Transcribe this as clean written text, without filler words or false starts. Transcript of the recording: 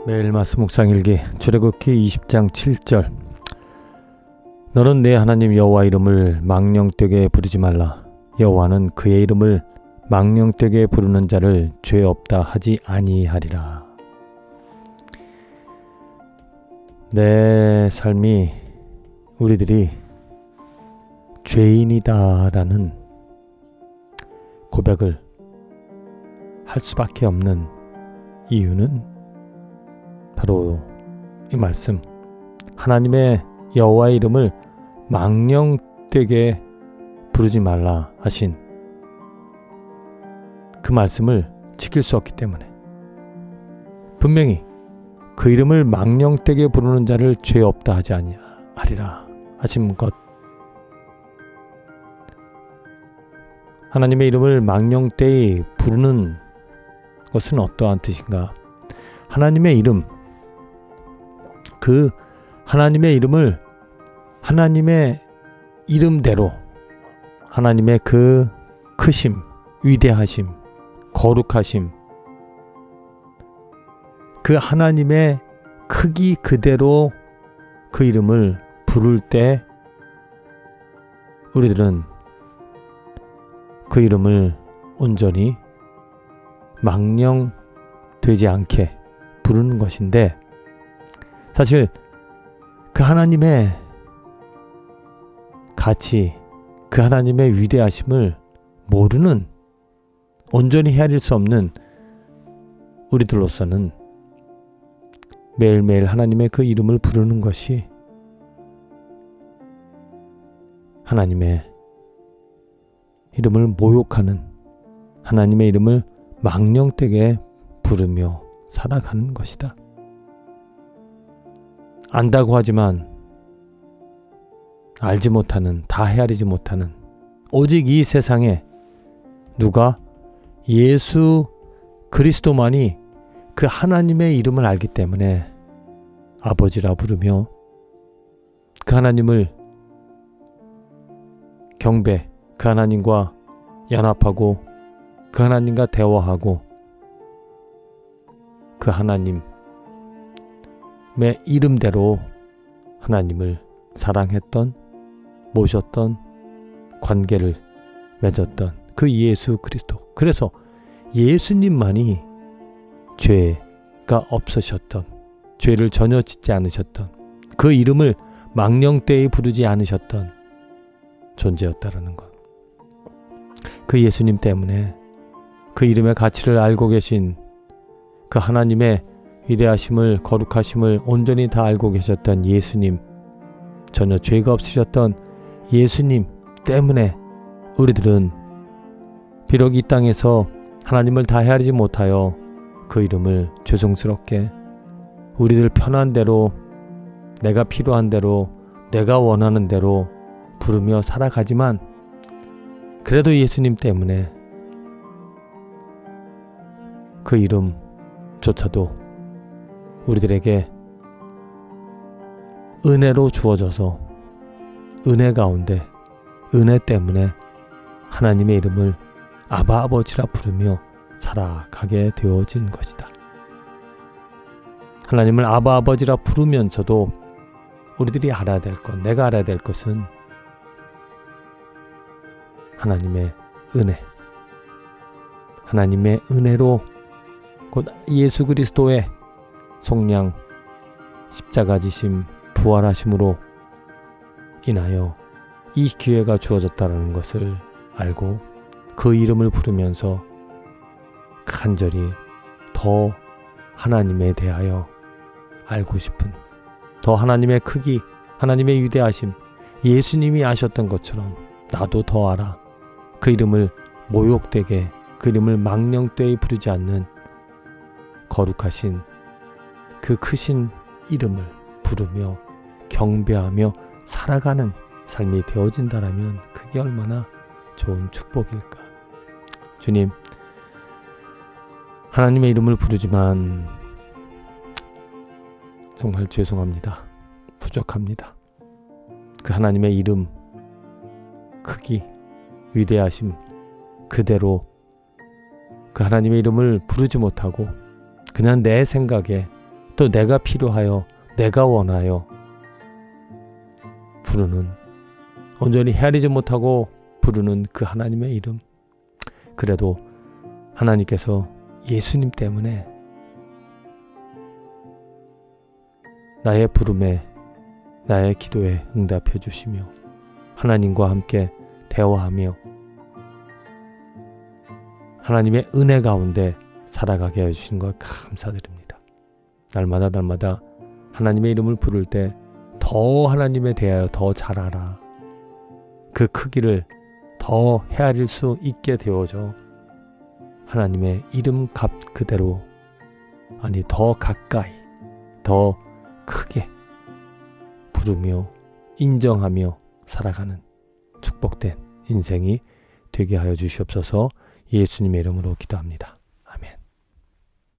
매일 말씀 묵상일기 출애굽기 20장 7절. 너는 내 하나님 여호와 이름을 망령되게 부르지 말라. 여호와는 그의 이름을 망령되게 부르는 자를 죄 없다 하지 아니하리라. 내 삶이 우리들이 죄인이다라는 고백을 할 수밖에 없는 이유는 바로 이 말씀, 하나님의 여호와의 이름을 망령되게 부르지 말라 하신 그 말씀을 지킬 수 없기 때문에, 분명히 그 이름을 망령되게 부르는 자를 죄 없다 하지 아니하리라 하신 것, 하나님의 이름을 망령되이 부르는 것은 어떠한 뜻인가? 하나님의 이름, 그 하나님의 이름을 하나님의 이름대로, 하나님의 그 크심, 위대하심, 거룩하심, 그 하나님의 크기 그대로 그 이름을 부를 때 우리들은 그 이름을 온전히 망령되지 않게 부르는 것인데, 사실 그 하나님의 가치, 그 하나님의 위대하심을 모르는, 온전히 헤아릴 수 없는 우리들로서는 매일매일 하나님의 그 이름을 부르는 것이 하나님의 이름을 모욕하는, 하나님의 이름을 망령되게 부르며 살아가는 것이다. 안다고 하지만 알지 못하는, 다 헤아리지 못하는, 오직 이 세상에 누가 예수 그리스도만이 그 하나님의 이름을 알기 때문에 아버지라 부르며 그 하나님을 경배, 그 하나님과 연합하고 그 하나님과 대화하고 그 하나님의 이름대로 하나님을 사랑했던, 모셨던, 관계를 맺었던 그 예수 그리스도. 그래서 예수님만이 죄가 없으셨던, 죄를 전혀 짓지 않으셨던, 그 이름을 망령되이 부르지 않으셨던 존재였다라는 것. 그 예수님 때문에 그 이름의 가치를 알고 계신, 그 하나님의 위대하심을, 거룩하심을 온전히 다 알고 계셨던 예수님, 전혀 죄가 없으셨던 예수님 때문에 우리들은 비록 이 땅에서 하나님을 다 헤아리지 못하여 그 이름을 죄송스럽게 우리들 편한 대로, 내가 필요한 대로, 내가 원하는 대로 부르며 살아가지만, 그래도 예수님 때문에 그 이름조차도 우리들에게 은혜로 주어져서, 은혜 가운데, 은혜 때문에 하나님의 이름을 아바 아버지라 부르며 살아가게 되어진 것이다. 하나님을 아바 아버지라 부르면서도 우리들이 알아야 될 것, 내가 알아야 될 것은 하나님의 은혜, 하나님의 은혜로, 곧 예수 그리스도의 속량, 십자가 지심, 부활하심으로 인하여 이 기회가 주어졌다는 것을 알고 그 이름을 부르면서 간절히 더 하나님에 대하여 알고 싶은, 더 하나님의 크기, 하나님의 위대하심, 예수님이 아셨던 것처럼 나도 더 알아. 그 이름을 모욕되게, 그 이름을 망령되이 부르지 않는 거룩하신 그 크신 이름을 부르며 경배하며 살아가는 삶이 되어진다라면 그게 얼마나 좋은 축복일까. 주님, 하나님의 이름을 부르지만 정말 죄송합니다. 부족합니다. 그 하나님의 이름, 크기, 위대하심 그대로 그 하나님의 이름을 부르지 못하고 그냥 내 생각에, 또 내가 필요하여 내가 원하여 부르는, 온전히 헤아리지 못하고 부르는 그 하나님의 이름. 그래도 하나님께서 예수님 때문에 나의 부름에, 나의 기도에 응답해 주시며 하나님과 함께 대화하며 하나님의 은혜 가운데 살아가게 해주신 것 감사드립니다. 날마다 하나님의 이름을 부를 때 더 하나님에 대하여 더 잘 알아. 그 크기를 더 헤아릴 수 있게 되어져 하나님의 이름 값 그대로, 아니 더 가까이, 더 크게 부르며 인정하며 살아가는 축복된 인생이 되게 하여 주시옵소서. 예수님의 이름으로 기도합니다.